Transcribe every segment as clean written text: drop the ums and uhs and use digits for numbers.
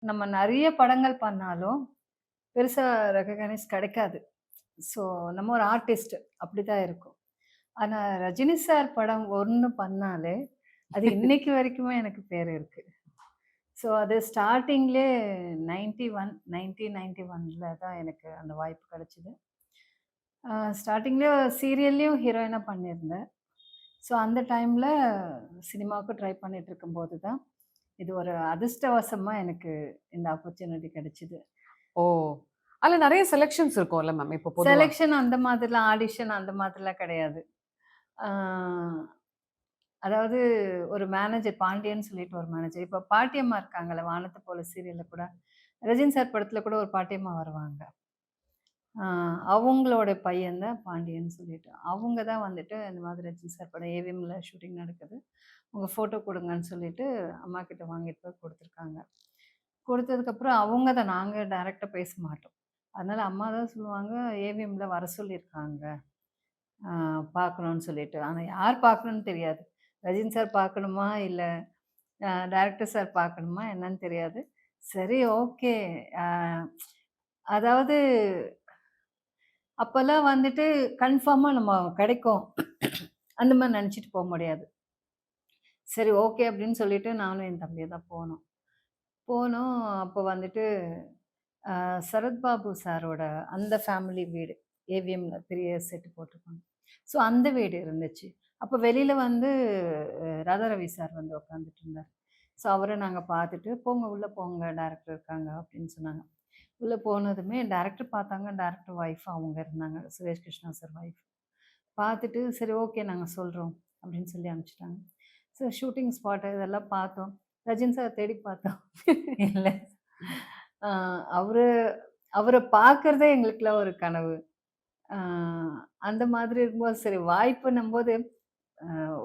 நம்ம நெறைய படங்கள் பண்ணாலும், பெருசா ரெகக்னைஸ் கிடைக்காது. ஸோ, நம்ம ஒரு ஆர்டிஸ்ட் அப்படிதான் இருக்கும். ஆனா, ரஜினி சார் படம் 1 பண்ணாலே, அது இன்னைக்கு வரைக்குமே எனக்கு பேர் இருக்கு. ஸோ, அது ஸ்டார்ட்டிங்லயே 1991ல தான் எனக்கு அந்த வாய்ப்பு கிடைச்சது. ஸ்டார்ட்டிங்லயே சீரியல்லயும் ஹீரோயினா பண்ணியிருந்தேன். ஸோ, அந்த டைம்ல சினிமாவுக்கு ட்ரை பண்ணிட்டு இருக்கும்போது தான், இது ஒரு அதிர்ஷ்டவசமா எனக்கு இந்த ஆப்பர்ச்சுனிட்டி கிடைச்சது. ஓ! அதுல நெறைய செலக்ஷன்ஸ் இருக்கும்ல மேம், இப்போ பொதுவா. செலக்ஷன் அந்த மாதிரிலாம், ஆடிஷன் அந்த மாதிரிலாம் கிடையாது. ஆ அதாவது ஒரு மேனேஜர் பாண்டியன்னு சொல்லிட்டு ஒரு மேனேஜர். இப்ப பாட்டியம்மா இருக்காங்கல்ல, வானத்த போல சீரியல்ல கூட, ரஜினி சார் படத்துல கூட ஒரு பாட்டியம்மா வருவாங்க. ஆ அவங்களோட பையன் தான் பாண்டியன்னு சொல்லிட்டு. அவங்க தான் வந்துட்டு இந்த மாதிரி ரஜினி சார் படம் ஏவிஎம்ல ஷூட்டிங் நடக்குது. உங்க ஃபோட்டோ குடுங்கன்னு சொல்லிட்டு அம்மாகிட்ட வாங்கிட்டு போய் குடுத்துருக்காங்க. குடுத்ததுக்கப்புறம் அவங்க தான், நாங்க டைரக்ட்டா பேச மாட்டோம். அதனால அம்மா தான் சொல்லுவாங்க, ஏவிஎம்ல வர சொல்லியிருக்காங்க. ஆ பார்க்கணும்னு சொல்லிட்டு. ஆனா யார் பார்க்கணும்னு தெரியாது. ரஜினி சார் பார்க்கணுமா? இல்ல டைரக்டர் சார் பார்க்கணுமா? என்னன்னு தெரியாது. சரி, ஓகே. அ அதாவது அப்பல்லாம் வந்துட்டு கன்ஃபார்மா நம்ம கிடைக்கும். அந்த மாரி நெனச்சுட்டு போ முடியாது. சரி, ஓகே அப்படின்னு சொல்லிட்டு நானும் என் தம்பியும் தான் போனோம். போனோம். அப்போ வந்துட்டு சரத்பாபு சாரோட அந்த ஃபேமிலி வீடு. ஏவிஎம்ல பெரிய செட்டு போட்டிருப்பாங்க. ஸோ அந்த வீடு இருந்துச்சு. அப்போ வெளியில வந்து ராதாரவி சார் வந்து உட்காந்துட்டு இருந்தார். ஸோ அவர நாங்க பார்த்துட்டு, "போங்க உள்ள போங்க, டைரக்டர் இருக்காங்க" அப்படின்னு சொன்னாங்க. உள்ள போனதுமே டைரக்டர் பார்த்தாங்க. டைரக்டர் ஒய்ஃப் அவங்க இருந்தாங்க. Suresh Krishna sir wife. பார்த்துட்டு, "சரி, ஓகே, நாங்க சொல்றோம்" அப்படின்னு சொல்லி அனுப்பிச்சுட்டாங்க. ஸோ ஷூட்டிங் ஸ்பாட் இதெல்லாம் பார்த்தோம். ரஜினி சார் தேடி பார்த்தோம். இல்ல. அ அவரு அவர பார்க்கறதே எங்களுக்கெல்லாம் ஒரு கனவு. அ அந்த மாதிரி இருக்கும்போது, சரி வாய்ப்புன்னும்போது,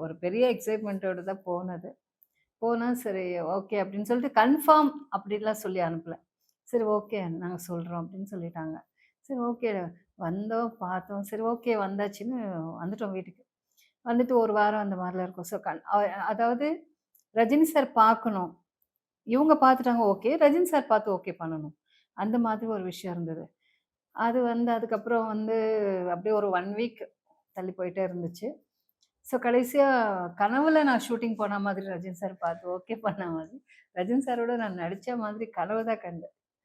ஒரு பெரிய எக்ஸைட்மென்ட்டோட தான் போனது. போனா சரி, ஓகே அப்படின்னு சொல்லிட்டு கன்ஃபார்ம் அப்படின்லாம் சொல்லி அனுப்பல. சரி, ஓகே, நாங்க சொல்றோம் அப்படின்னு சொல்லிட்டாங்க. சரி, ஓகே. வந்தோம், பார்த்தோம். சரி, ஓகே, வந்தாச்சுன்னு வந்துட்டோம் வீட்டுக்கு. வந்துட்டு 1 வாரம் அந்த மாரிலாம் இருக்கும். ஸோ அதாவது ரஜினி சார் பார்க்கணும். இவுங்க பார்த்துட்டாங்க, ஓகே. ரஜினி சார் பார்த்து ஓகே பண்ணணும். அந்த மாதிரி ஒரு விஷயம் இருந்தது. அது வந்து அதுக்கப்புறம் வந்து அப்படியே ஒரு 1 வீக் தள்ளி போயிட்டே இருந்துச்சு. ஸோ கடைசியா கனவுல நான் ஷூட்டிங் போன மாதிரி ரஜினி சார் பார்த்து ஓகே பண்ண மாதிரி, ரஜினி சாரோட நான் நடிச்ச மாதிரி கனவு தான் கண்டேன்.